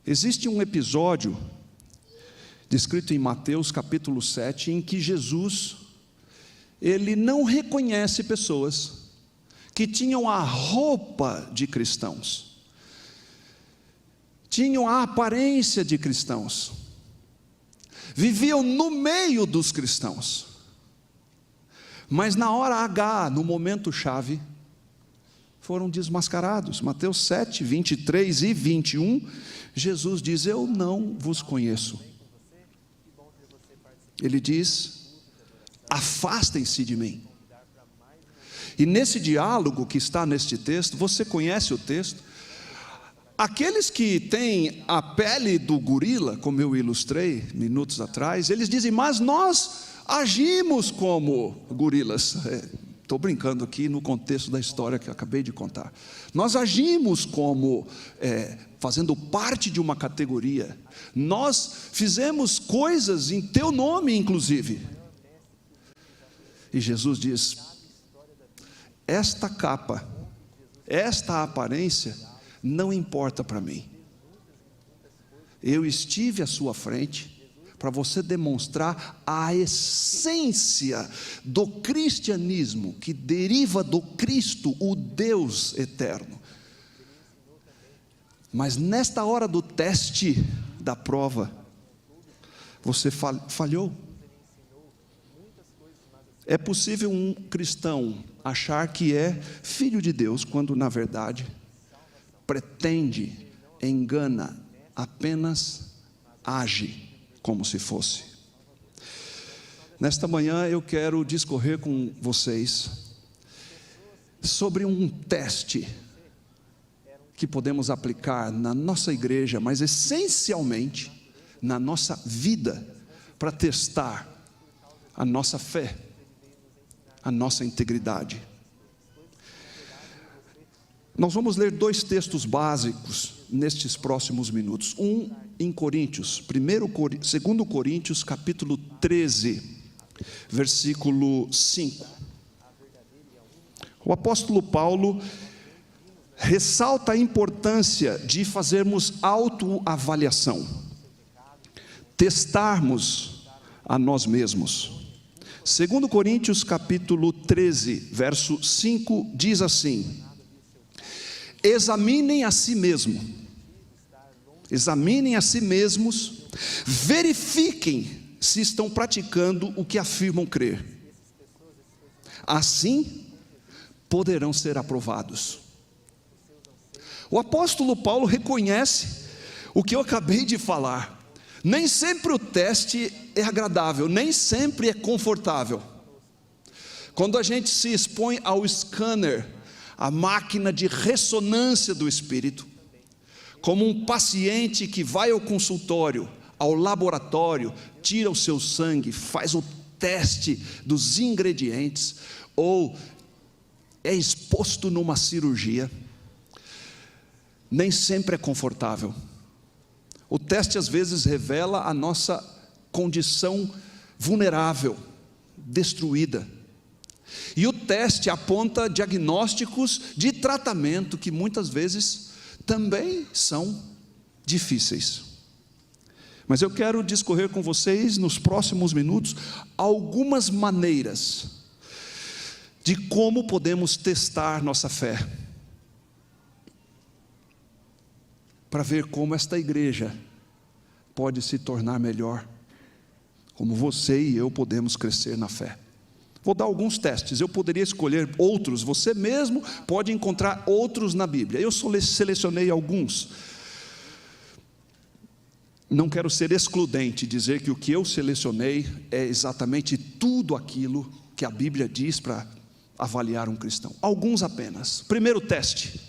Existe um episódio descrito em Mateus capítulo 7, em que Jesus, ele não reconhece pessoas que tinham a roupa de cristãos, tinham a aparência de cristãos, viviam no meio dos cristãos, mas na hora H, no momento chave, foram desmascarados. Mateus 7, 23 e 21, Jesus diz: eu não vos conheço. Ele diz: afastem-se de mim. E nesse diálogo que está neste texto, você conhece o texto, aqueles que têm a pele do gorila, como eu ilustrei minutos atrás, eles dizem: mas nós agimos como gorilas. Estou brincando aqui no contexto da história que eu acabei de contar. Nós agimos como fazendo parte de uma categoria. Nós fizemos coisas em teu nome, inclusive. E Jesus diz: esta capa, esta aparência não importa para mim. Eu estive à sua frente para você demonstrar a essência do cristianismo, que deriva do Cristo, o Deus eterno. Mas nesta hora do teste, da prova, você falhou. É possível um cristão achar que é filho de Deus, quando na verdade pretende, engana, apenas age como se fosse. Nesta manhã eu quero discorrer com vocês sobre um teste que podemos aplicar na nossa igreja, mas essencialmente na nossa vida, para testar a nossa fé, a nossa integridade. Nós vamos ler dois textos básicos nestes próximos minutos. Um em Coríntios, 2 Coríntios capítulo 13, versículo 5. O apóstolo Paulo ressalta a importância de fazermos autoavaliação, testarmos a nós mesmos. 2 Coríntios capítulo 13, verso 5, diz assim: examinem a si mesmos, verifiquem se estão praticando o que afirmam crer, assim poderão ser aprovados. O apóstolo Paulo reconhece o que eu acabei de falar. Nem sempre o teste é agradável, nem sempre é confortável. Quando a gente se expõe ao scanner, a máquina de ressonância do espírito, como um paciente que vai ao consultório, ao laboratório, tira o seu sangue, faz o teste dos ingredientes, ou é exposto numa cirurgia, nem sempre é confortável. O teste às vezes revela a nossa condição vulnerável, destruída. E o teste aponta diagnósticos de tratamento que muitas vezes também são difíceis. Mas eu quero discorrer com vocês nos próximos minutos algumas maneiras de como podemos testar nossa fé, para ver como esta igreja pode se tornar melhor, como você e eu podemos crescer na fé. Vou dar alguns testes, eu poderia escolher outros, você mesmo pode encontrar outros na Bíblia. Eu selecionei alguns. Não quero ser excludente, dizer que o que eu selecionei é exatamente tudo aquilo que a Bíblia diz para avaliar um cristão. Alguns apenas. Primeiro teste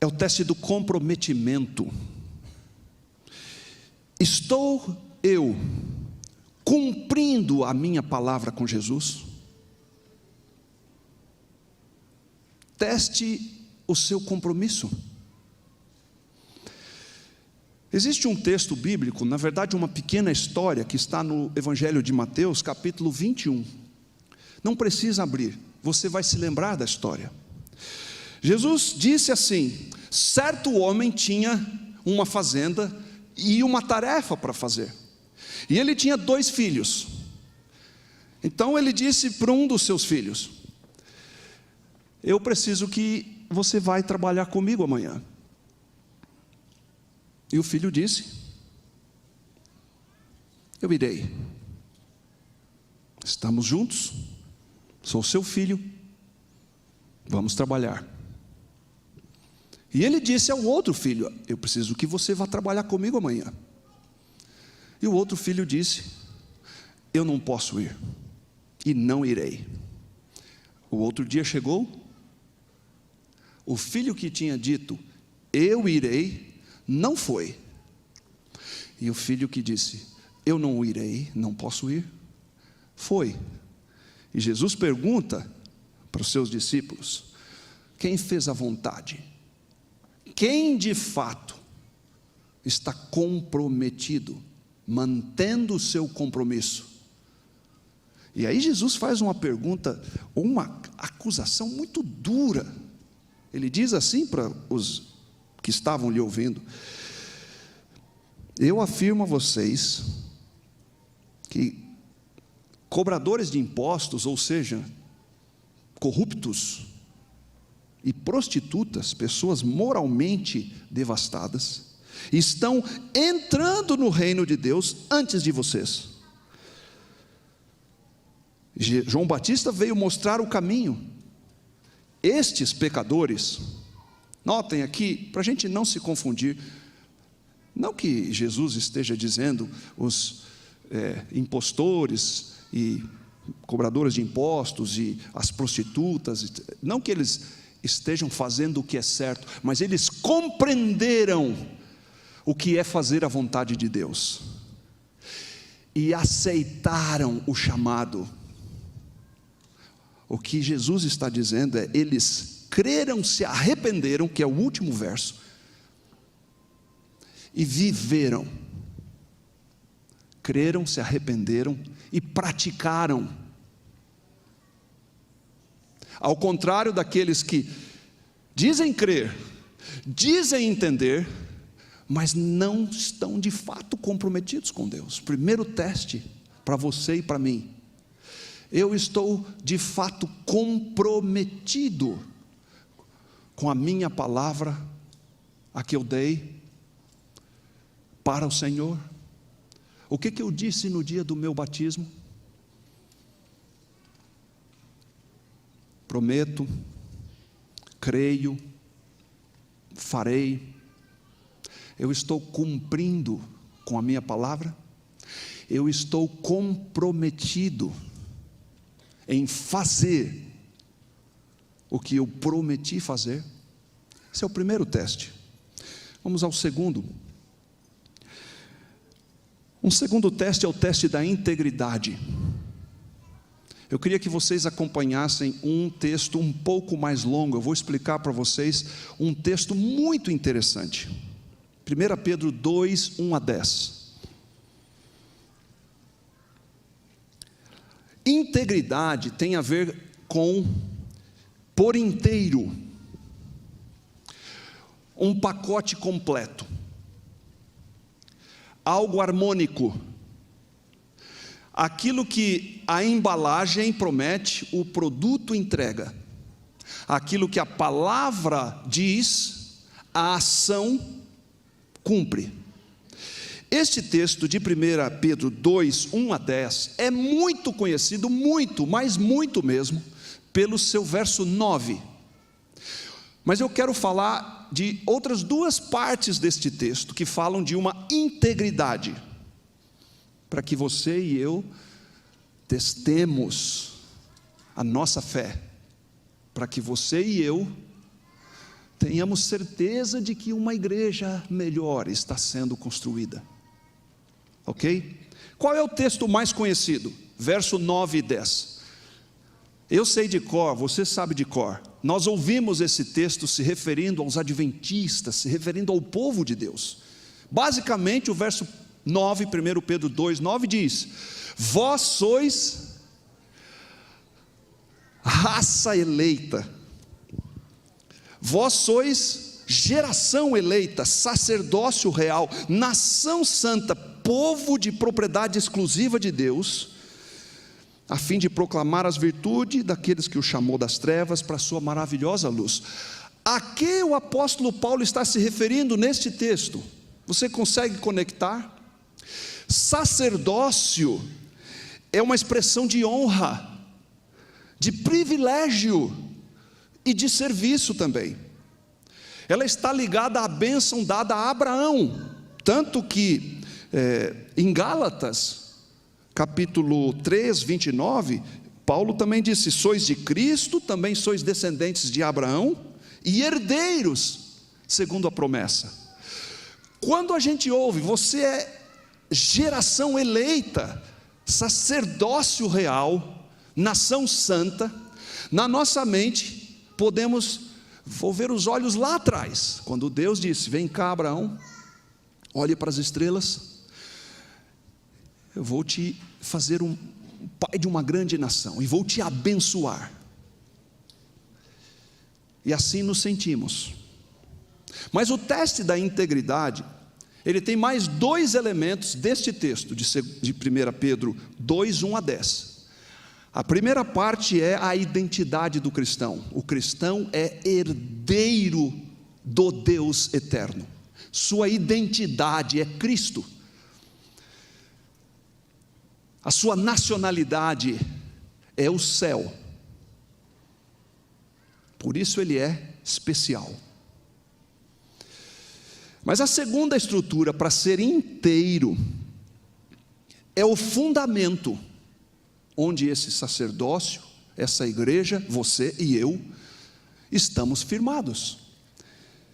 é o teste do comprometimento. Estou eu cumprindo a minha palavra com Jesus? Teste o seu compromisso. Existe um texto bíblico, na verdade uma pequena história, que está no Evangelho de Mateus, capítulo 21. Não precisa abrir, você vai se lembrar da história. Jesus disse assim: certo homem tinha uma fazenda e uma tarefa para fazer. E ele tinha 2 filhos. Então ele disse para um dos seus filhos: eu preciso que você vai trabalhar comigo amanhã. E o filho disse: eu irei. Estamos juntos, sou seu filho, vamos trabalhar. E ele disse ao outro filho: eu preciso que você vá trabalhar comigo amanhã. E o outro filho disse: eu não posso ir, e não irei. O outro dia chegou, o filho que tinha dito eu irei, não foi. E o filho que disse eu não irei, não posso ir, foi. E Jesus pergunta para os seus discípulos: quem fez a vontade? Quem de fato está comprometido, mantendo o seu compromisso? E aí Jesus faz uma pergunta, uma acusação muito dura. Ele diz assim para os que estavam lhe ouvindo: eu afirmo a vocês que cobradores de impostos, ou seja, corruptos e prostitutas, pessoas moralmente devastadas, estão entrando no reino de Deus antes de vocês. João Batista veio mostrar o caminho. Estes pecadores, notem aqui, para a gente não se confundir, não que Jesus esteja dizendo os impostores e cobradores de impostos e as prostitutas, não que eles estejam fazendo o que é certo, mas eles compreenderam o que é fazer a vontade de Deus e aceitaram o chamado. O que Jesus está dizendo é: eles creram, se arrependeram, que é o último verso, e viveram. Creram, se arrependeram e praticaram. Ao contrário daqueles que dizem crer, dizem entender, mas não estão de fato comprometidos com Deus. Primeiro teste para você e para mim: eu estou de fato comprometido com a minha palavra, a que eu dei para o Senhor? O que eu disse no dia do meu batismo? Prometo, creio, farei. Eu estou cumprindo com a minha palavra? Eu estou comprometido em fazer o que eu prometi fazer? Esse é o primeiro teste. Vamos ao segundo. Um segundo teste é o teste da integridade. Eu queria que vocês acompanhassem um texto um pouco mais longo. Eu vou explicar para vocês um texto muito interessante. 1 Pedro 2, 1 a 10. Integridade tem a ver com por inteiro, um pacote completo, algo harmônico. Aquilo que a embalagem promete, o produto entrega. Aquilo que a palavra diz, a ação cumpre. Este texto de 1 Pedro 2, 1 a 10, é muito conhecido, muito, mas muito mesmo, pelo seu verso 9. Mas eu quero falar de outras 2 partes deste texto, que falam de uma integridade, para que você e eu testemos a nossa fé, para que você e eu tenhamos certeza de que uma igreja melhor está sendo construída. Ok? Qual é o texto mais conhecido? Verso 9 e 10. Eu sei de cor, você sabe de cor. Nós ouvimos esse texto se referindo aos adventistas, se referindo ao povo de Deus. Basicamente o verso 9, 1 Pedro 2, 9 diz: vós sois raça eleita, vós sois geração eleita, sacerdócio real, nação santa, povo de propriedade exclusiva de Deus, a fim de proclamar as virtudes daqueles que o chamou das trevas para a sua maravilhosa luz. A que o apóstolo Paulo está se referindo neste texto? Você consegue conectar? Sacerdócio é uma expressão de honra, de privilégio e de serviço também. Ela está ligada à bênção dada a Abraão, tanto que em Gálatas, capítulo 3, 29, Paulo também disse: sois de Cristo, também sois descendentes de Abraão e herdeiros segundo a promessa. Quando a gente ouve, você é geração eleita, sacerdócio real, nação santa, na nossa mente podemos volver os olhos lá atrás, quando Deus disse: vem cá, Abraão, olhe para as estrelas, eu vou te fazer um pai de uma grande nação, e vou te abençoar. E assim nos sentimos. Mas o teste da integridade, ele tem mais dois elementos deste texto, de 1 Pedro 2, 1 a 10. A primeira parte é a identidade do cristão. O cristão é herdeiro do Deus eterno. Sua identidade é Cristo. A sua nacionalidade é o céu. Por isso ele é especial. Mas a segunda estrutura, para ser inteiro, é o fundamento onde esse sacerdócio, essa igreja, você e eu, estamos firmados.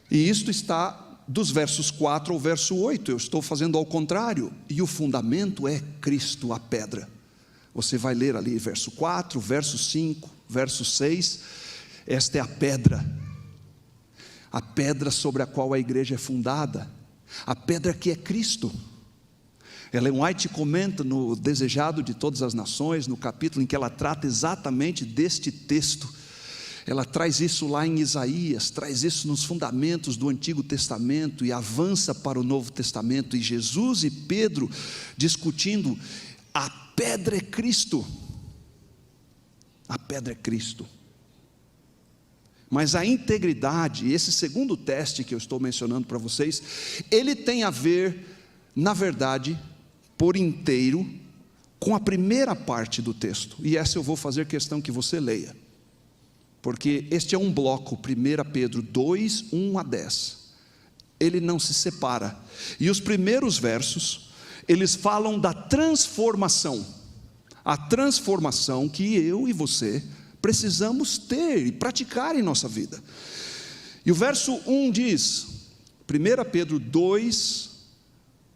E isto está dos versos 4 ao verso 8, eu estou fazendo ao contrário, e o fundamento é Cristo, a pedra. Você vai ler ali verso 4, verso 5, verso 6, esta é a pedra sobre a qual a igreja é fundada, a pedra que é Cristo. Ellen White comenta no Desejado de Todas as Nações, no capítulo em que ela trata exatamente deste texto. Ela traz isso lá em Isaías, traz isso nos fundamentos do Antigo Testamento e avança para o Novo Testamento. E Jesus e Pedro discutindo, a pedra é Cristo. A pedra é Cristo. Mas a integridade, esse segundo teste que eu estou mencionando para vocês, ele tem a ver, na verdade, por inteiro, com a primeira parte do texto. E essa eu vou fazer questão que você leia, porque este é um bloco, 1 Pedro 2, 1 a 10. Ele não se separa. E os primeiros versos, eles falam da transformação. A transformação que eu e você precisamos ter e praticar em nossa vida. E o verso 1 diz, 1 Pedro 2,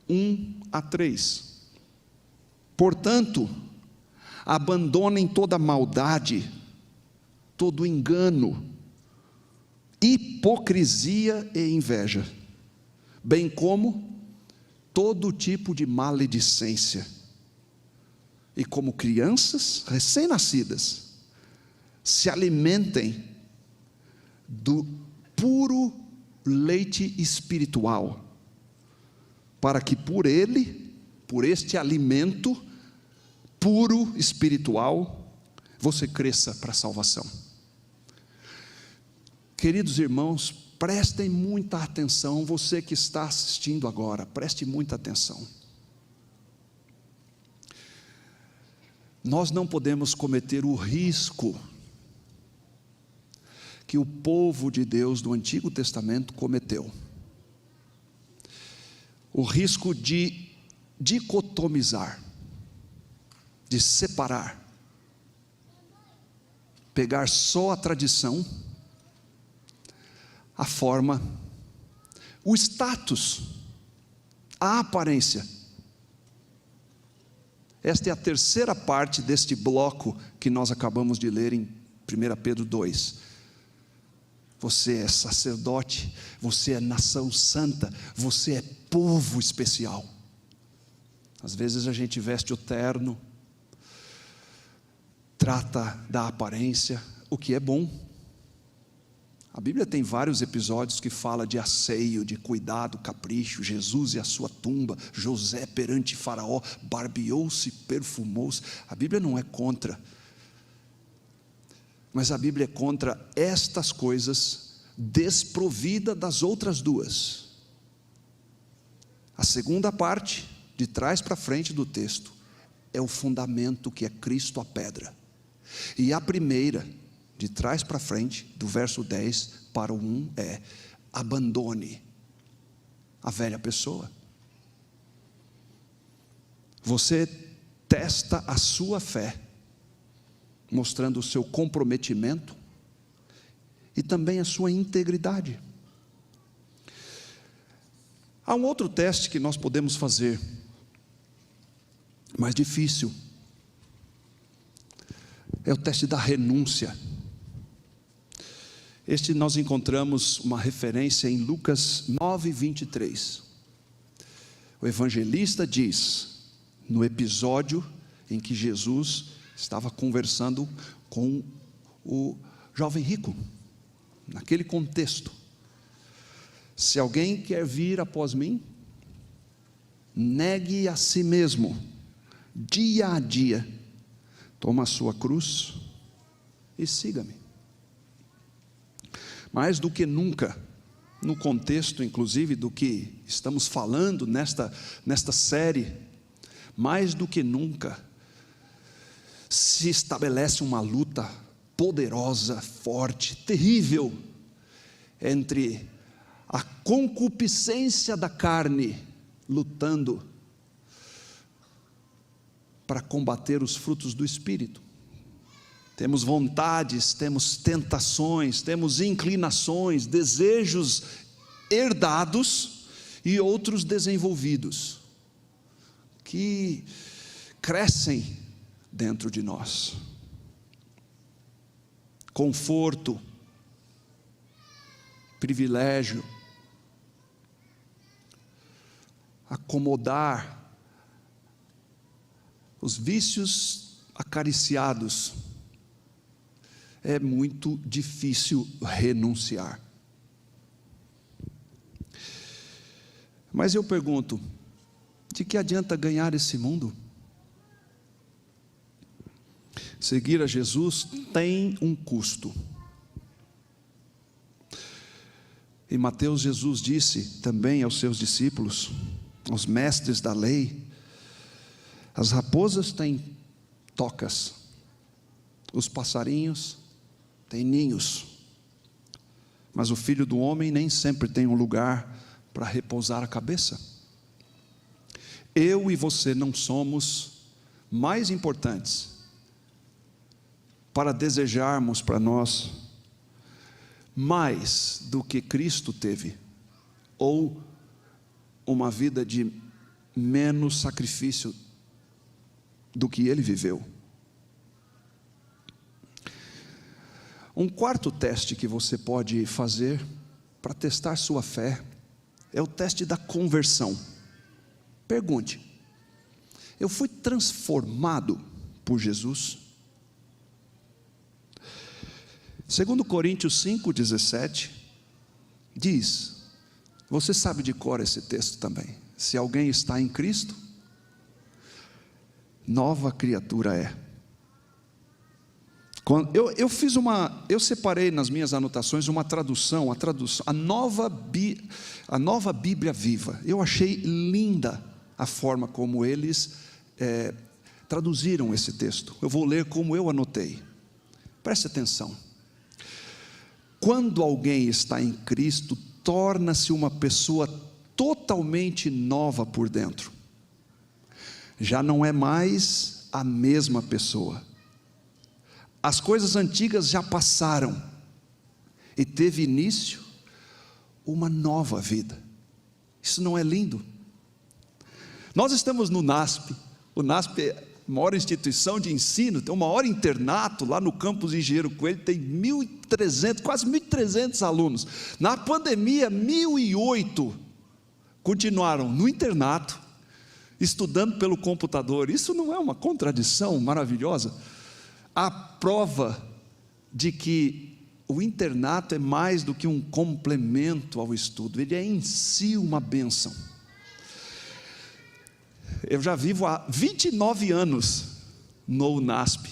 1 a 3. Portanto, abandonem toda maldade, todo engano, hipocrisia e inveja, bem como todo tipo de maledicência. E como crianças recém-nascidas, se alimentem do puro leite espiritual, para que por ele, por este alimento puro espiritual, você cresça para a salvação. Queridos irmãos, prestem muita atenção, você que está assistindo agora, preste muita atenção. Nós não podemos cometer o risco que o povo de Deus do Antigo Testamento cometeu. O risco de dicotomizar, de separar, pegar só a tradição, a forma, o status, a aparência. Esta é a terceira parte deste bloco que nós acabamos de ler em 1 Pedro 2. Você é sacerdote, você é nação santa, você é povo especial. Às vezes a gente veste o terno, trata da aparência, o que é bom, A Bíblia tem vários episódios que fala de asseio, de cuidado, capricho. Jesus e a sua tumba, José perante Faraó, barbeou-se, perfumou-se. A Bíblia não é contra, mas a Bíblia é contra estas coisas, desprovida das outras duas. A segunda parte, de trás para frente do texto, é o fundamento, que é Cristo a pedra. E a primeira, de trás para frente, do verso 10 para o 1, é: abandone a velha pessoa. Você testa a sua fé, mostrando o seu comprometimento e também a sua integridade. Há um outro teste que nós podemos fazer, mais difícil, é o teste da renúncia. Este nós encontramos uma referência em Lucas 9:23. O evangelista diz, no episódio em que Jesus estava conversando com o jovem rico, naquele contexto: se alguém quer vir após mim, negue a si mesmo, dia a dia, toma a sua cruz e siga-me. Mais do que nunca, no contexto inclusive do que estamos falando nesta série, mais do que nunca se estabelece uma luta poderosa, forte, terrível, entre a concupiscência da carne lutando para combater os frutos do Espírito. Temos vontades, temos tentações, temos inclinações, desejos herdados e outros desenvolvidos, que crescem dentro de nós. Conforto, privilégio, acomodar, os vícios acariciados. É muito difícil renunciar. Mas eu pergunto: de que adianta ganhar esse mundo? Seguir a Jesus tem um custo. Em Mateus, Jesus disse também aos seus discípulos, aos mestres da lei: as raposas têm tocas, os passarinhos têm ninhos, mas o Filho do Homem nem sempre tem um lugar para repousar a cabeça. Eu e você não somos mais importantes para desejarmos para nós mais do que Cristo teve, ou uma vida de menos sacrifício do que Ele viveu. Um quarto teste que você pode fazer para testar sua fé é o teste da conversão. Pergunte: eu fui transformado por Jesus? 2 Coríntios 5:17 diz, você sabe de cor esse texto também: se alguém está em Cristo, nova criatura é. Eu separei nas minhas anotações uma tradução, a nova Bíblia Viva. Eu achei linda a forma como eles traduziram esse texto. Eu vou ler como eu anotei. Preste atenção. Quando alguém está em Cristo, torna-se uma pessoa totalmente nova por dentro. Já não é mais a mesma pessoa. As coisas antigas já passaram e teve início uma nova vida. Isso não é lindo? Nós estamos no NASP. O NASP é a maior instituição de ensino, tem o maior internato lá no campus Engenheiro Coelho, tem 1.300, quase 1.300 alunos. Na pandemia, 1.008 continuaram no internato, estudando pelo computador. Isso não é uma contradição maravilhosa? A prova de que o internato é mais do que um complemento ao estudo, ele é em si uma bênção. Eu já vivo há 29 anos no UNASP,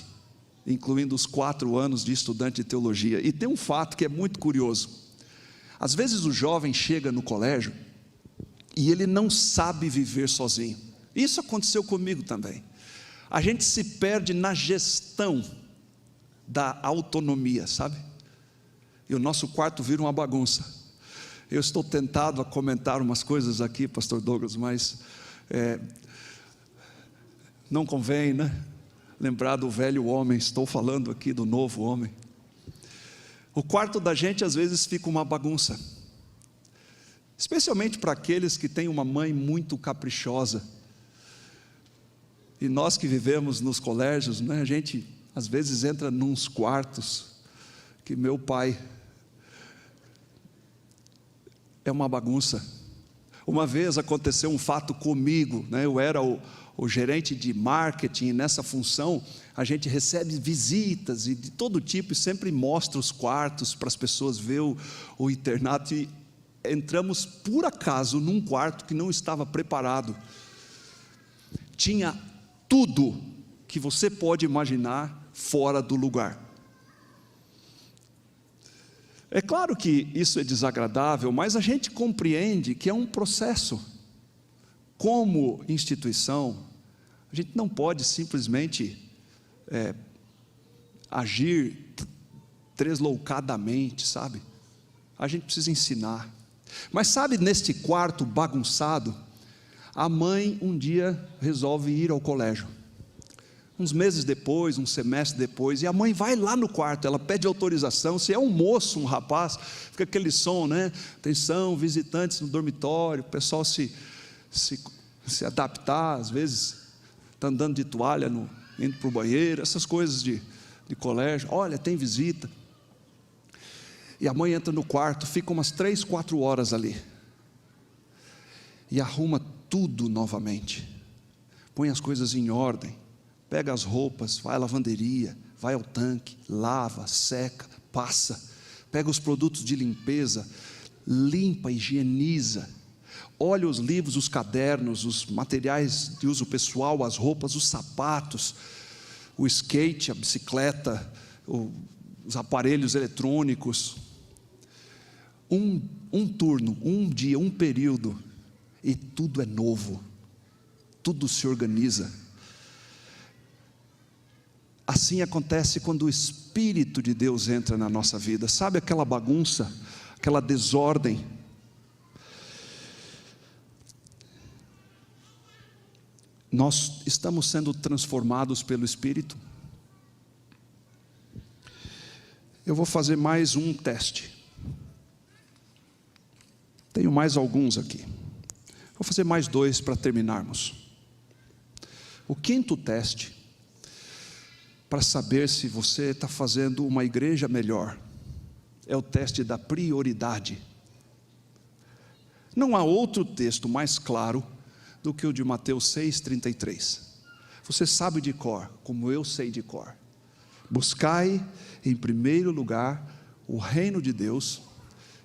incluindo os 4 anos de estudante de teologia, e tem um fato que é muito curioso. Às vezes o jovem chega no colégio e ele não sabe viver sozinho. Isso aconteceu comigo também. A gente se perde na gestão da autonomia, sabe? E o nosso quarto vira uma bagunça. Eu estou tentado a comentar umas coisas aqui, pastor Douglas, mas não convém, né? Lembrar do velho homem, estou falando aqui do novo homem. O quarto da gente às vezes fica uma bagunça, especialmente para aqueles que têm uma mãe muito caprichosa. E nós que vivemos nos colégios, né, a gente às vezes entra nos quartos que meu pai é uma bagunça. Uma vez aconteceu um fato comigo, né, eu era o gerente de marketing, e nessa função a gente recebe visitas e de todo tipo, e sempre mostra os quartos para as pessoas ver o internato, e entramos por acaso num quarto que não estava preparado. Tinha tudo que você pode imaginar fora do lugar. É claro que isso é desagradável, mas a gente compreende que é um processo. Como instituição, a gente não pode simplesmente agir tresloucadamente, sabe? A gente precisa ensinar. Mas sabe, neste quarto bagunçado, a mãe um dia resolve ir ao colégio. Uns meses depois, um semestre depois, e a mãe vai lá no quarto, ela pede autorização. Se é um moço, um rapaz, fica aquele som, né? Atenção, visitantes no dormitório, o pessoal se adaptar, às vezes está andando de toalha, indo para o banheiro, essas coisas de colégio. Olha, tem visita. E a mãe entra no quarto, fica umas 3, 4 horas ali, e arruma tudo novamente, põe as coisas em ordem, pega as roupas, vai à lavanderia, vai ao tanque, lava, seca, passa, pega os produtos de limpeza, limpa, higieniza, olha os livros, os cadernos, os materiais de uso pessoal, as roupas, os sapatos, o skate, a bicicleta, os aparelhos eletrônicos. Um turno, um dia, um período, e tudo é novo, tudo se organiza. Assim acontece quando o Espírito de Deus entra na nossa vida. Sabe aquela bagunça, aquela desordem? Nós estamos sendo transformados pelo Espírito. Eu vou fazer mais um teste. Tenho mais alguns aqui. Vou fazer mais 2 para terminarmos. O 5º teste, para saber se você está fazendo uma igreja melhor, é o teste da prioridade. Não há outro texto mais claro do que o de Mateus 6,33. Você sabe de cor, como eu sei de cor. Buscai em primeiro lugar o reino de Deus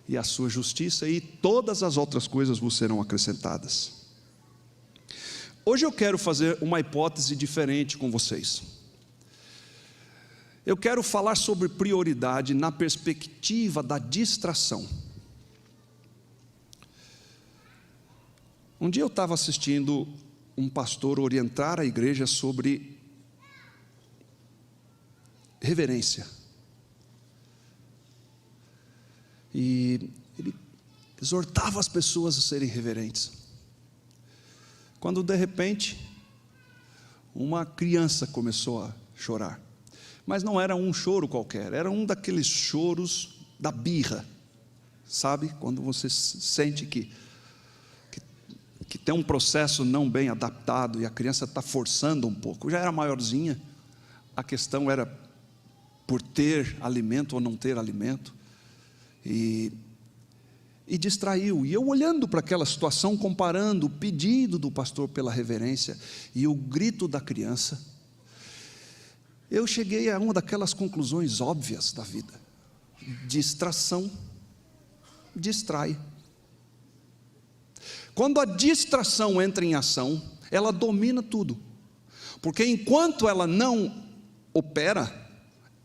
e a sua justiça, e todas as outras coisas vos serão acrescentadas. Hoje eu quero fazer uma hipótese diferente com vocês. Eu quero falar sobre prioridade na perspectiva da distração. Um dia eu estava assistindo um pastor orientar a igreja sobre reverência. E ele exortava as pessoas a serem reverentes. Quando de repente, uma criança começou a chorar. Mas não era um choro qualquer, era um daqueles choros da birra. Sabe? Quando você sente que tem um processo não bem adaptado e a criança está forçando um pouco. Já era maiorzinha, a questão era por ter alimento ou não ter alimento. E distraiu, e eu olhando para aquela situação, comparando o pedido do pastor pela reverência e o grito da criança, eu cheguei a uma daquelas conclusões óbvias da vida. Distração distrai. Quando a distração entra em ação, ela domina tudo. Porque enquanto ela não opera,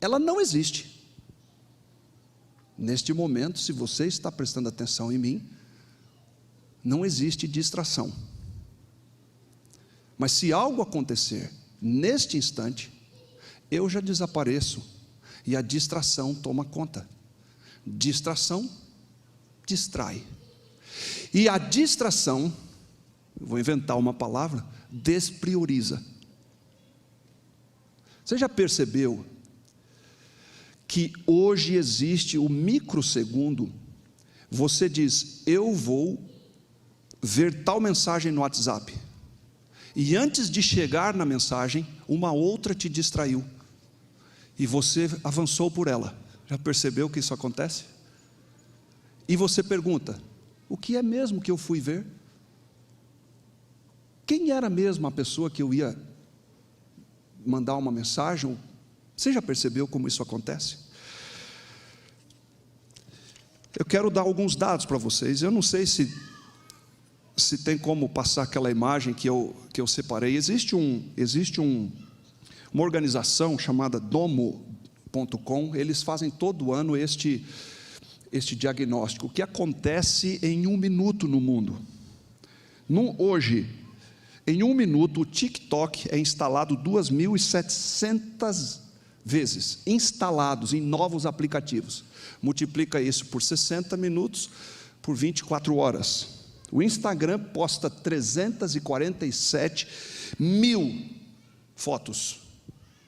ela não existe. Neste momento, se você está prestando atenção em mim, não existe distração. Mas se algo acontecer neste instante, eu já desapareço e a distração toma conta. Distração distrai. E a distração, vou inventar uma palavra, desprioriza. Você já percebeu que hoje existe o microsegundo? Você diz, eu vou ver tal mensagem no WhatsApp, e antes de chegar na mensagem, uma outra te distraiu, e você avançou por ela. Já percebeu que isso acontece? E você pergunta, o que é mesmo que eu fui ver? Quem era mesmo a pessoa que eu ia mandar uma mensagem? Você já percebeu como isso acontece? Eu quero dar alguns dados para vocês. Eu não sei se tem como passar aquela imagem que eu separei. Existe uma organização chamada Domo.com. Eles fazem todo ano este diagnóstico. O que acontece em 1 minuto no mundo? Hoje, em 1 minuto, o TikTok é instalado 2.700 vezes, instalados em novos aplicativos. Multiplica isso por 60 minutos, por 24 horas. O Instagram posta 347 mil fotos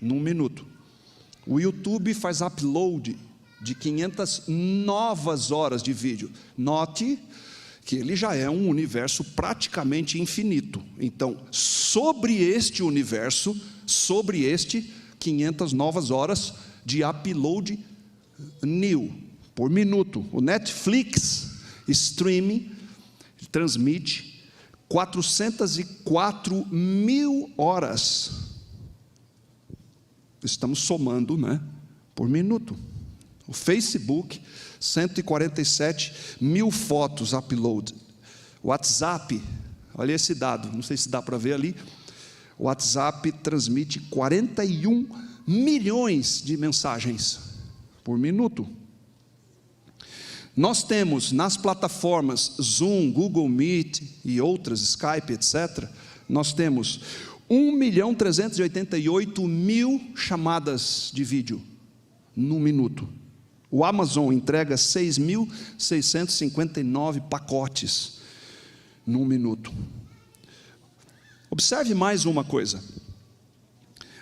num minuto. O YouTube faz upload de 500 novas horas de vídeo. Note que ele já é um universo praticamente infinito. Então, sobre este universo, 500 novas horas de upload new por minuto. O Netflix streaming transmite 404 mil horas. Estamos somando, né? Por minuto. O Facebook, 147 mil fotos upload. O WhatsApp, olha esse dado, não sei se dá para ver ali. O WhatsApp transmite 41 milhões de mensagens por minuto. Nós temos nas plataformas Zoom, Google Meet e outras, Skype, etc., nós temos 1.388.000 chamadas de vídeo no minuto. O Amazon entrega 6.659 pacotes num minuto. Observe mais uma coisa.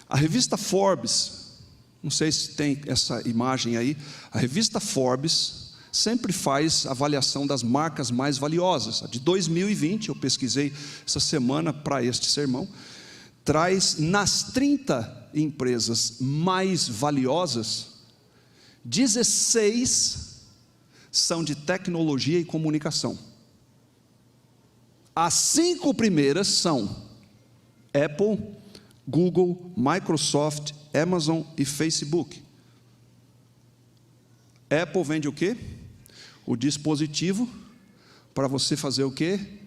A revista Forbes, não sei se tem essa imagem aí, a revista Forbes sempre faz avaliação das marcas mais valiosas. A de 2020, eu pesquisei essa semana para este sermão, traz nas 30 empresas mais valiosas, 16 são de tecnologia e comunicação. As 5 primeiras são Apple, Google, Microsoft, Amazon e Facebook. Apple vende o quê? O dispositivo para você fazer o quê?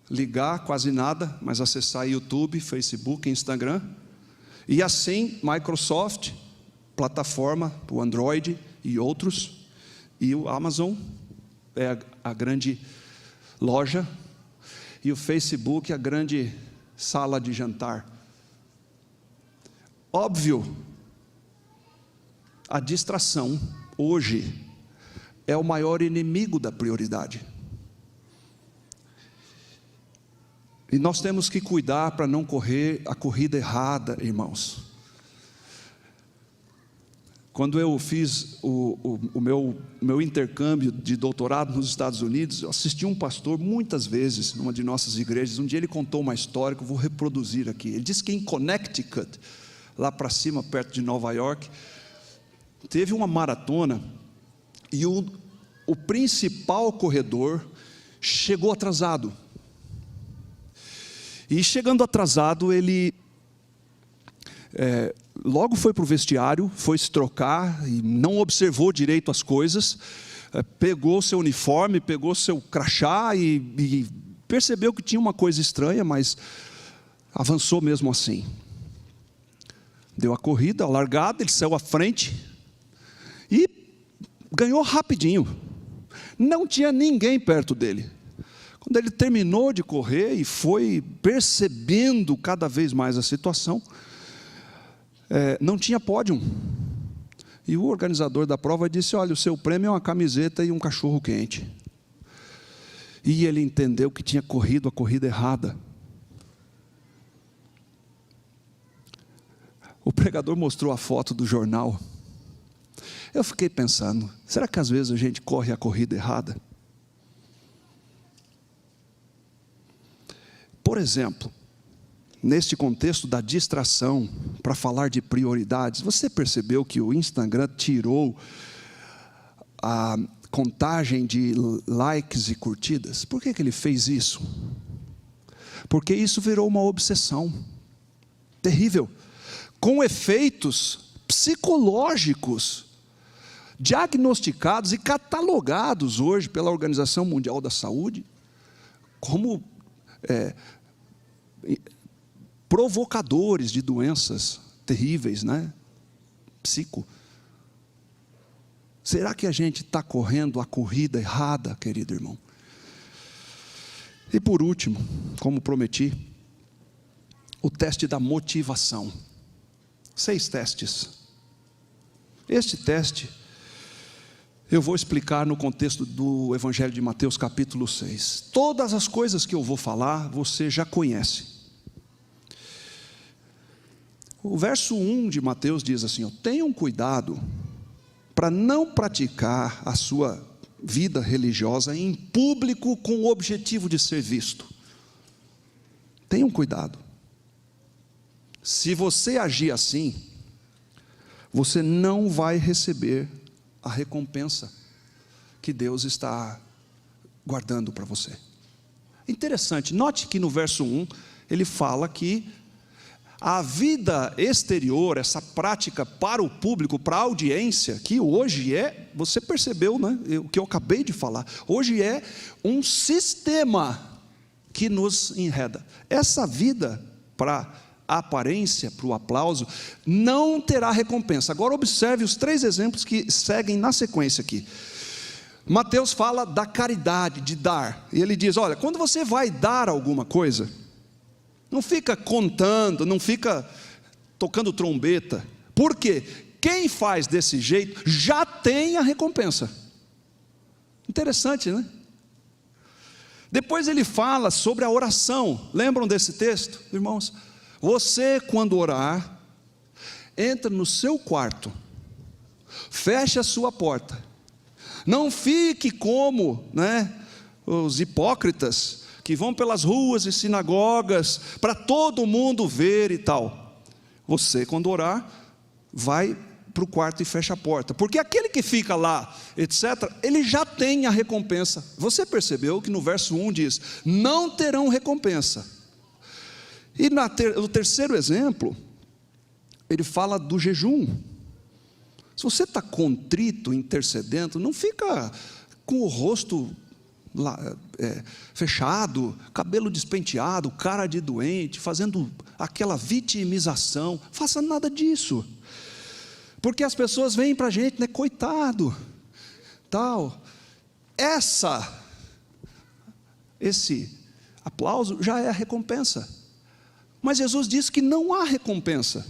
Ligar quase nada, mas acessar YouTube, Facebook, Instagram. E assim, Microsoft, plataforma, o Android e outros. E o Amazon é a grande loja. E o Facebook, a grande sala de jantar. Óbvio, a distração hoje é o maior inimigo da prioridade. E nós temos que cuidar para não correr a corrida errada, irmãos. Quando eu fiz o meu intercâmbio de doutorado nos Estados Unidos, eu assisti um pastor muitas vezes, numa de nossas igrejas. Um dia ele contou uma história que eu vou reproduzir aqui. Ele disse que em Connecticut, lá para cima, perto de Nova York, teve uma maratona, e o principal corredor chegou atrasado. E chegando atrasado, ele logo foi para o vestiário, foi se trocar e não observou direito as coisas, pegou seu uniforme, pegou seu crachá e percebeu que tinha uma coisa estranha, mas avançou mesmo assim. Deu a corrida, a largada, ele saiu à frente e ganhou rapidinho. Não tinha ninguém perto dele. Quando ele terminou de correr e foi percebendo cada vez mais a situação, não tinha pódio. E o organizador da prova disse: olha, o seu prêmio é uma camiseta e um cachorro quente. E ele entendeu que tinha corrido a corrida errada. O pregador mostrou a foto do jornal. Eu fiquei pensando, será que às vezes a gente corre a corrida errada? Por exemplo, neste contexto da distração, para falar de prioridades, você percebeu que o Instagram tirou a contagem de likes e curtidas? Por que ele fez isso? Porque isso virou uma obsessão terrível, com efeitos psicológicos, diagnosticados e catalogados hoje pela Organização Mundial da Saúde, como provocadores de doenças terríveis, né? Será que a gente está correndo a corrida errada, querido irmão? E por último, como prometi, o teste da motivação. 6 testes. Este teste eu vou explicar no contexto do Evangelho de Mateus capítulo 6. Todas as coisas que eu vou falar, você já conhece. O verso 1 de Mateus diz assim: tenham cuidado para não praticar a sua vida religiosa em público com o objetivo de ser visto. Tenham cuidado. Se você agir assim, você não vai receber a recompensa que Deus está guardando para você. Interessante, note que no verso 1, ele fala que a vida exterior, essa prática para o público, para a audiência, que hoje você percebeu, né, o que eu acabei de falar, hoje é um sistema que nos enreda. Essa vida para a aparência, para o aplauso, não terá recompensa. Agora observe os 3 exemplos que seguem na sequência aqui. Mateus fala da caridade, de dar, e ele diz: olha, quando você vai dar alguma coisa, não fica contando, não fica tocando trombeta, porque quem faz desse jeito já tem a recompensa. Interessante, né? Depois ele fala sobre a oração. Lembram desse texto, irmãos? Você, quando orar, entra no seu quarto, fecha a sua porta, não fique como, os hipócritas, que vão pelas ruas e sinagogas, para todo mundo ver e tal. Você, quando orar, vai para o quarto e fecha a porta, porque aquele que fica lá, etc., ele já tem a recompensa. Você percebeu que no verso 1 diz: não terão recompensa. E no terceiro exemplo, ele fala do jejum. Se você está contrito, intercedendo, não fica com o rosto fechado, cabelo despenteado, cara de doente, fazendo aquela vitimização. Faça nada disso, porque as pessoas vêm para a gente, né, coitado, tal. Esse aplauso já é a recompensa. Mas Jesus disse que não há recompensa,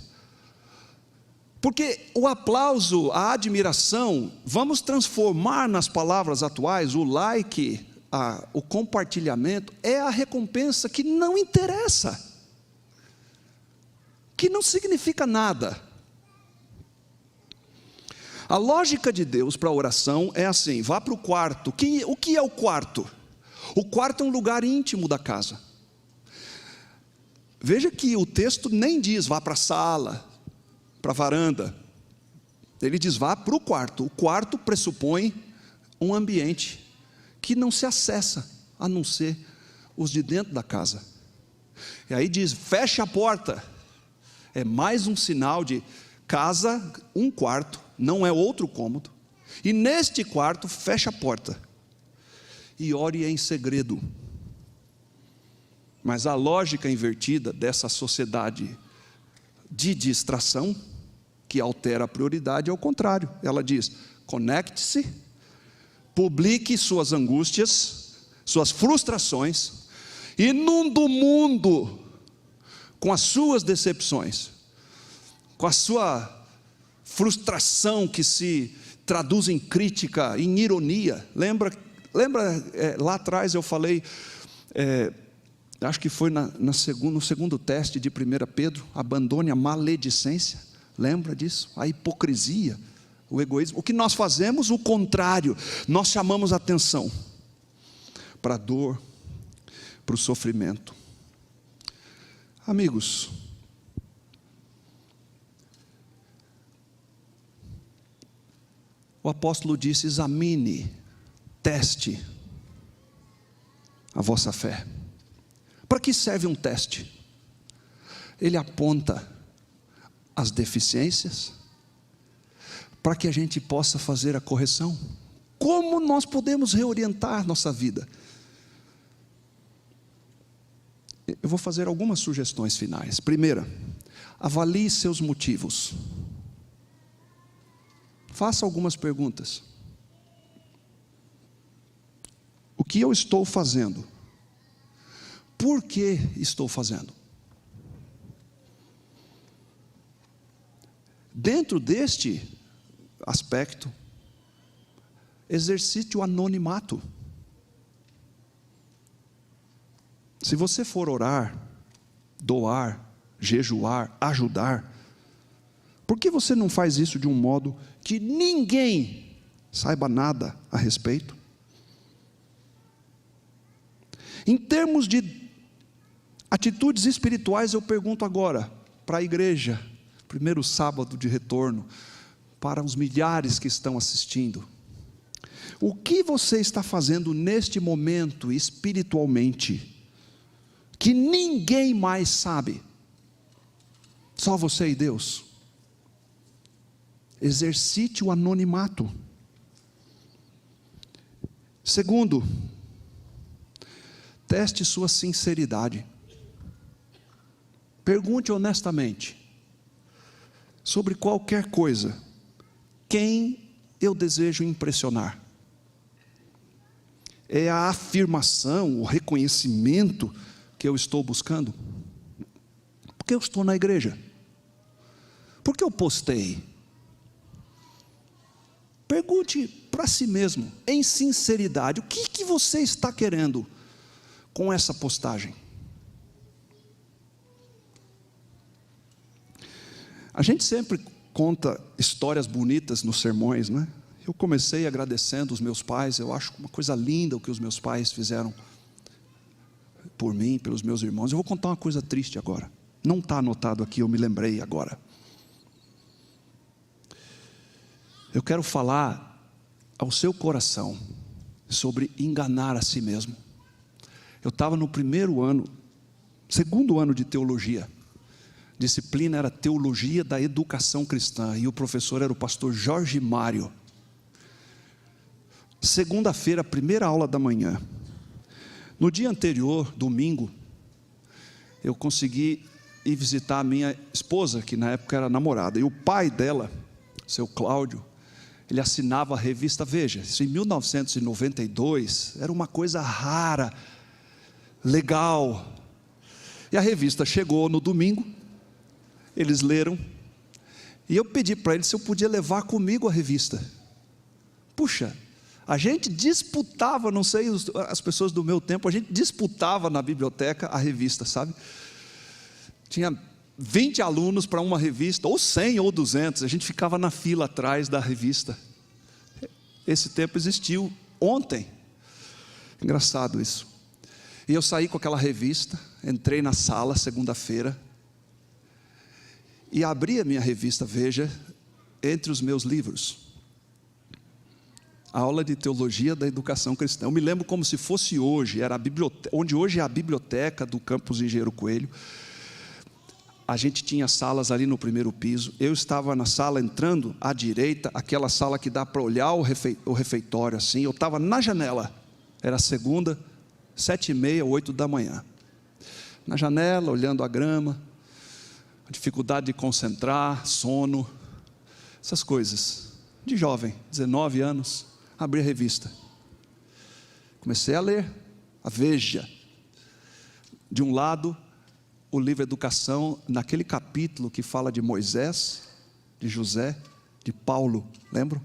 porque o aplauso, a admiração, vamos transformar nas palavras atuais, o like, o compartilhamento, é a recompensa que não interessa, que não significa nada. A lógica de Deus para a oração é assim: vá para o quarto. O que é o quarto? O quarto é um lugar íntimo da casa. Veja que o texto nem diz vá para a sala, para a varanda. Ele diz vá para o quarto. O quarto pressupõe um ambiente que não se acessa, a não ser os de dentro da casa. E aí diz, fecha a porta. É mais um sinal de casa, um quarto, não é outro cômodo. E neste quarto, fecha a porta. E ore em segredo. Mas a lógica invertida dessa sociedade de distração, que altera a prioridade, é o contrário. Ela diz: conecte-se, publique suas angústias, suas frustrações, inunda o mundo com as suas decepções, com a sua frustração que se traduz em crítica, em ironia. Lembra lá atrás eu falei, acho que foi no segundo teste de 1 Pedro, abandone a maledicência. Lembra disso? A hipocrisia, o egoísmo. O que nós fazemos? O contrário. Nós chamamos a atenção para a dor, para o sofrimento. Amigos, o apóstolo disse: examine, teste a vossa fé. Para que serve um teste? Ele aponta as deficiências, para que a gente possa fazer a correção. Como nós podemos reorientar nossa vida? Eu vou fazer algumas sugestões finais. Primeira, avalie seus motivos. Faça algumas perguntas. O que eu estou fazendo? Por que estou fazendo? Dentro deste aspecto, exercite o anonimato. Se você for orar, doar, jejuar, ajudar, por que você não faz isso de um modo que ninguém saiba nada a respeito? Em termos de atitudes espirituais, eu pergunto agora para a igreja, primeiro sábado de retorno, para os milhares que estão assistindo: o que você está fazendo neste momento espiritualmente, que ninguém mais sabe, só você e Deus? Exercite o anonimato. Segundo, teste sua sinceridade. Pergunte honestamente, sobre qualquer coisa, quem eu desejo impressionar? É a afirmação, o reconhecimento que eu estou buscando? Porque eu estou na igreja? Porque eu postei? Pergunte para si mesmo, em sinceridade, o que você está querendo com essa postagem? A gente sempre conta histórias bonitas nos sermões, né? Eu comecei agradecendo os meus pais. Eu acho uma coisa linda o que os meus pais fizeram por mim, pelos meus irmãos. Eu vou contar uma coisa triste agora. Não está anotado aqui, eu me lembrei agora. Eu quero falar ao seu coração sobre enganar a si mesmo. Eu estava no segundo ano de teologia. Disciplina era Teologia da Educação Cristã, e o professor era o pastor Jorge Mário. Segunda-feira, primeira aula da manhã. No dia anterior, domingo, eu consegui ir visitar a minha esposa, que na época era namorada, e o pai dela, seu Cláudio, ele assinava a revista Veja. Isso em 1992, era uma coisa rara, legal. E a revista chegou no domingo, eles leram, e eu pedi para eles se eu podia levar comigo a revista. Puxa, a gente disputava, não sei, as pessoas do meu tempo, a gente disputava na biblioteca a revista, sabe? Tinha 20 alunos para uma revista, ou 100 ou 200, a gente ficava na fila atrás da revista. Esse tempo existiu ontem. Engraçado isso. E eu saí com aquela revista, entrei na sala segunda-feira, e abri a minha revista Veja entre os meus livros. A aula de Teologia da Educação Cristã. Eu me lembro como se fosse hoje, era a biblioteca, onde hoje é a biblioteca do campus Engenheiro Coelho. a gente tinha salas ali no primeiro piso. Eu estava na sala entrando à direita, aquela sala que dá para olhar o refeitório assim. Eu estava na janela, era segunda, 7h30, 8 da manhã. Na janela, olhando a grama, a dificuldade de concentrar, sono, essas coisas. De jovem, 19 anos, abri a revista. Comecei a ler a Veja. De um lado, o livro Educação, naquele capítulo que fala de Moisés, de José, de Paulo, lembram?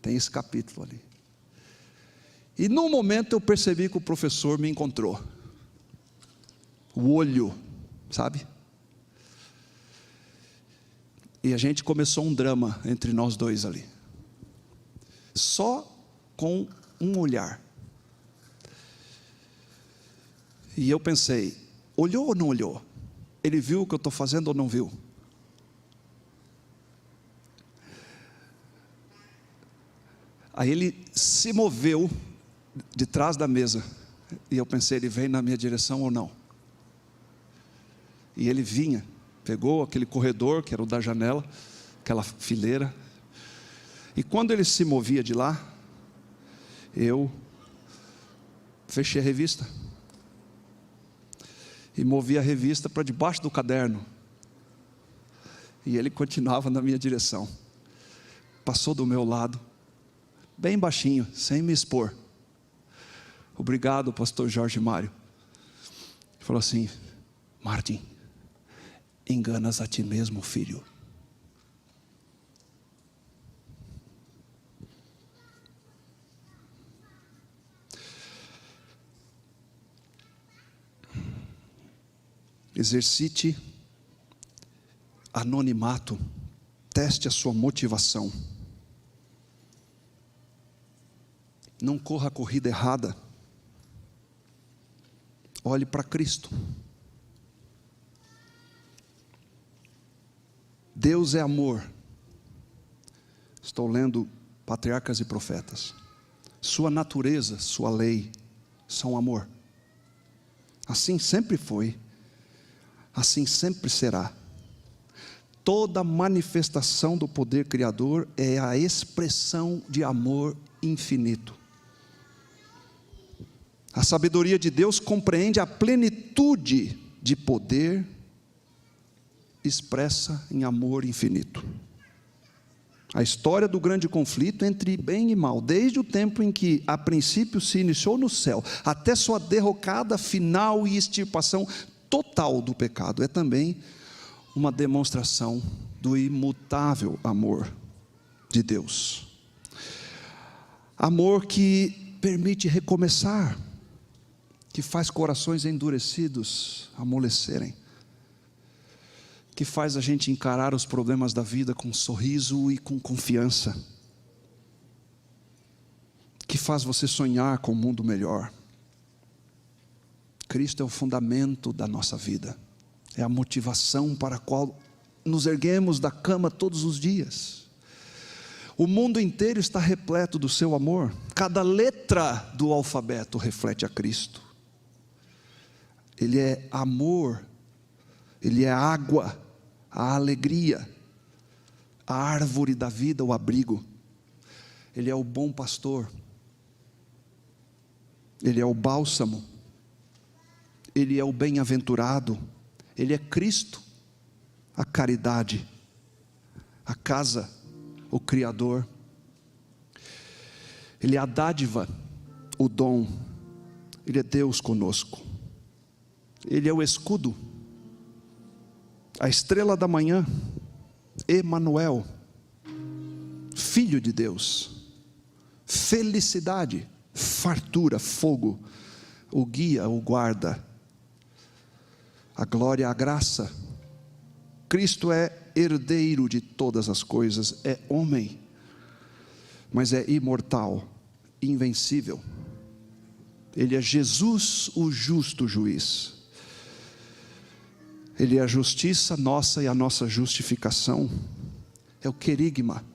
Tem esse capítulo ali. E num momento eu percebi que o professor me encontrou. O olho, sabe? E a gente começou um drama entre nós dois ali. Só com um olhar. E eu pensei, olhou ou não olhou? Ele viu o que eu estou fazendo ou não viu? Aí ele se moveu de trás da mesa. E eu pensei, ele vem na minha direção ou não? E ele vinha, pegou aquele corredor, que era o da janela, aquela fileira. E quando ele se movia de lá, eu fechei a revista. E movi a revista para debaixo do caderno. E ele continuava na minha direção. Passou do meu lado, bem baixinho, sem me expor. Obrigado, pastor Jorge Mário. Ele falou assim: Martin, enganas a ti mesmo, filho. Exercite anonimato, teste a sua motivação. Não corra a corrida errada. Olhe para Cristo. Deus é amor. Estou lendo Patriarcas e Profetas. Sua natureza, sua lei são amor. Assim sempre foi. Assim sempre será. Toda manifestação do poder criador é a expressão de amor infinito. A sabedoria de Deus compreende a plenitude de poder expressa em amor infinito. A história do grande conflito entre bem e mal, desde o tempo em que a princípio se iniciou no céu, até sua derrocada final e extirpação total do pecado, é também uma demonstração do imutável amor de Deus. Amor que permite recomeçar, que faz corações endurecidos amolecerem, que faz a gente encarar os problemas da vida com sorriso e com confiança, que faz você sonhar com um mundo melhor. Cristo é o fundamento da nossa vida, é a motivação para a qual nos erguemos da cama todos os dias. O mundo inteiro está repleto do seu amor, cada letra do alfabeto reflete a Cristo. Ele é amor, Ele é água, a alegria, a árvore da vida, o abrigo. Ele é o bom pastor, Ele é o bálsamo, Ele é o bem-aventurado, Ele é Cristo, a caridade, a casa, o Criador. Ele é a dádiva, o dom, Ele é Deus conosco. Ele é o escudo, a estrela da manhã, Emanuel, Filho de Deus, felicidade, fartura, fogo, o guia, o guarda, a glória, a graça. Cristo é herdeiro de todas as coisas, é homem, mas é imortal, invencível. Ele é Jesus, o justo juiz. Ele é a justiça nossa e a nossa justificação. É o querigma,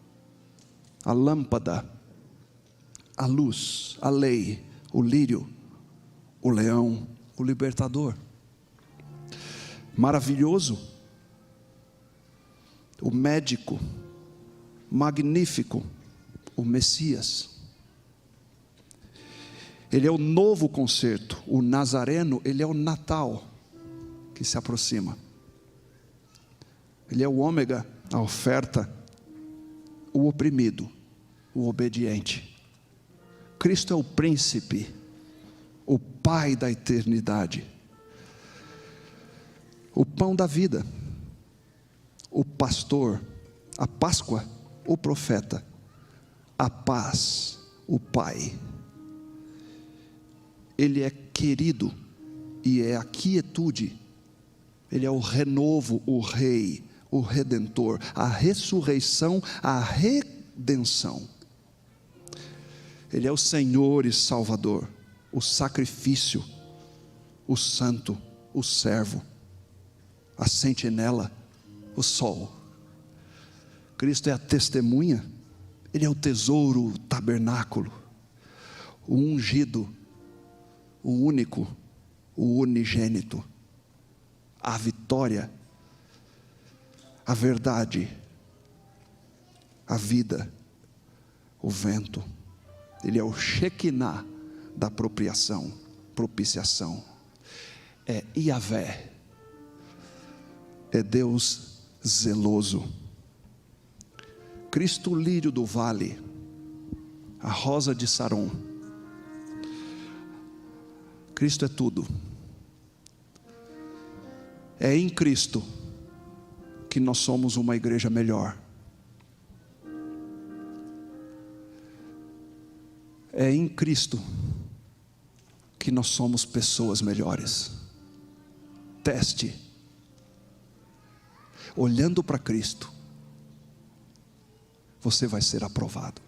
a lâmpada, a luz, a lei, o lírio, o leão, o libertador. maravilhoso, o médico, magnífico, o Messias. Ele é o novo concerto, o Nazareno, ele é o Natal que se aproxima. Ele é o ômega, a oferta, o oprimido, o obediente. Cristo é o príncipe, o Pai da eternidade, o pão da vida, o pastor, a Páscoa, o profeta, a paz, o Pai. Ele é querido e é a quietude. Ele é o renovo, o Rei, o Redentor, a ressurreição, a redenção. Ele é o Senhor e Salvador, o sacrifício, o santo, o servo, a sentinela, o sol. Cristo é a testemunha, ele é o tesouro, o tabernáculo, o ungido, o único, o unigênito, a vitória, a verdade, a vida, o vento. Ele é o Shekinah da propiciação. É Yahvé, é Deus zeloso. Cristo lírio do vale, a rosa de Saron. Cristo é tudo. É em Cristo que nós somos uma igreja melhor. É em Cristo que nós somos pessoas melhores. Teste. Olhando para Cristo, você vai ser aprovado.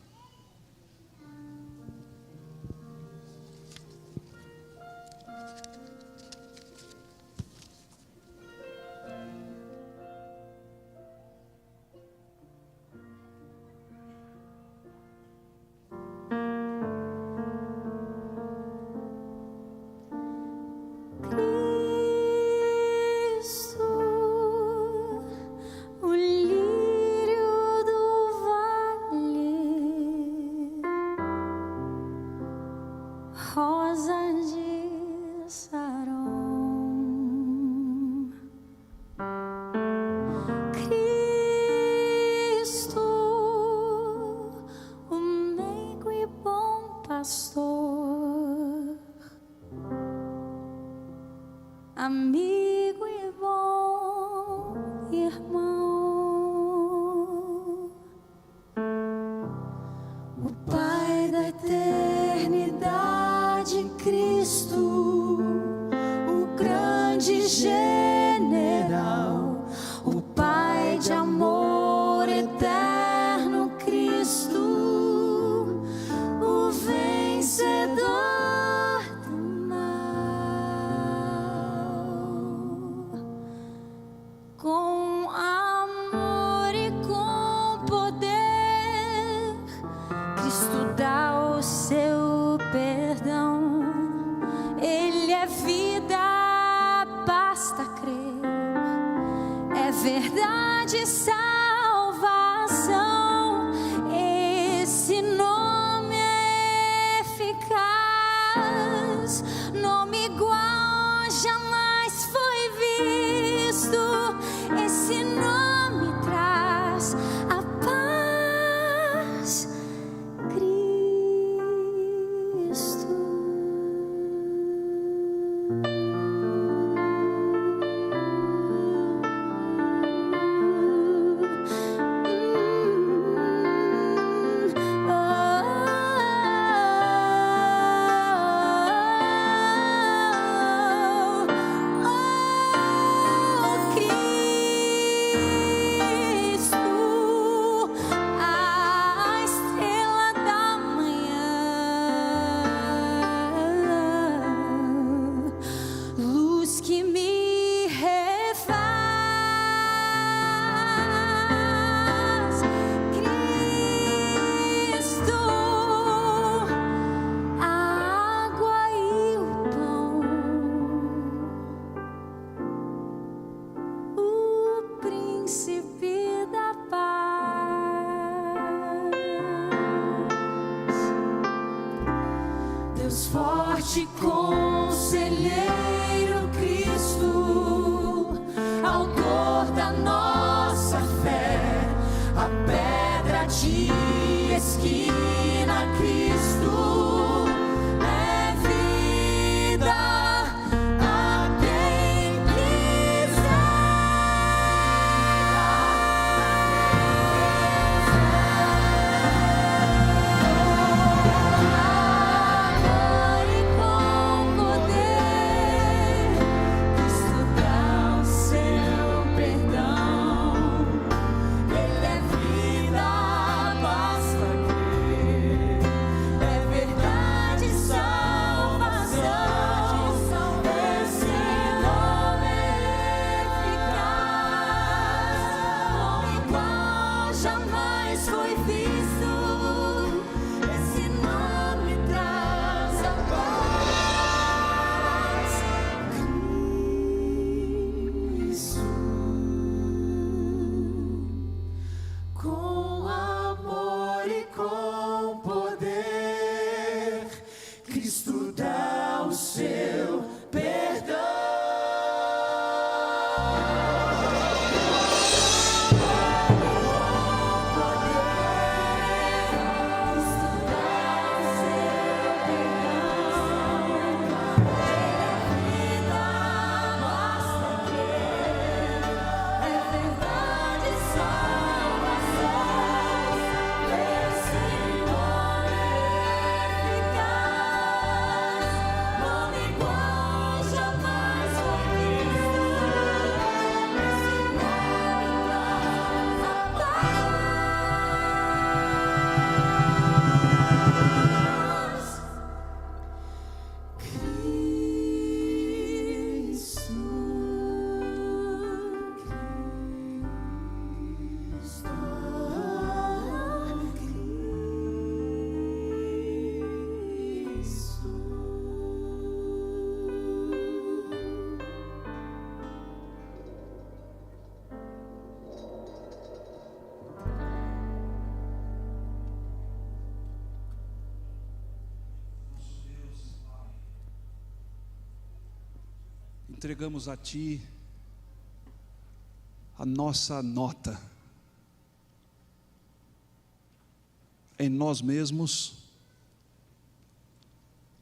Amigo e bom irmão, o Pai da eternidade, Cristo, o grande general, o Pai de amor eterno, Cristo, o vencedor. Com amor e com poder, Cristo dá o seu perdão. Ele é vida, basta crer. É verdade, salvação. Esse nome é eficaz, nome igual jamais foi visto. Esse nome traz a paz, Cristo. forte conselheiro Cristo, autor da nossa fé, a pedra de esquina, Cristo é vida a quem amor e com poder, Cristo dá o seu perdão. Ele é vida, basta crer. É verdade e salvação. Esse nome é eficaz, como igual jamais foi visto. Esse nome traz a paz. Cristo, com amor e com poder, Cristo dá o seu perdão. Entregamos a Ti a nossa nota. Em nós mesmos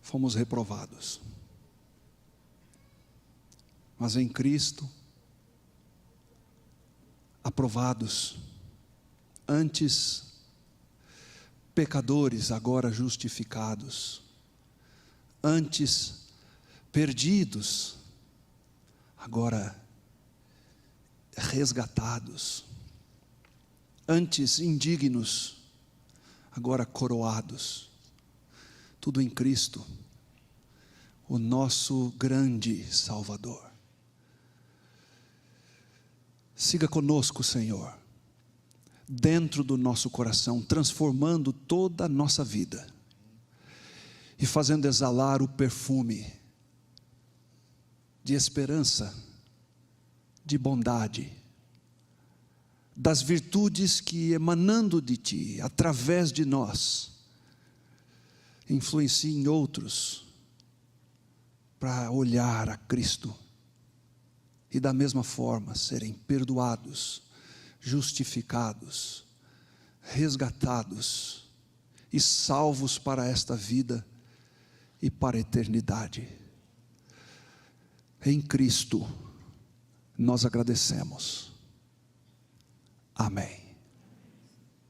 fomos reprovados, mas em Cristo aprovados. Antes pecadores, agora justificados. Antes perdidos, agora resgatados. Antes indignos, agora coroados. Tudo em Cristo, o nosso grande Salvador. Siga conosco, Senhor, dentro do nosso coração, transformando toda a nossa vida e fazendo exalar o perfume de esperança, de bondade, das virtudes que, emanando de Ti, através de nós, influenciem outros para olhar a Cristo e da mesma forma serem perdoados, justificados, resgatados e salvos para esta vida e para a eternidade. Em Cristo nós agradecemos. Amém.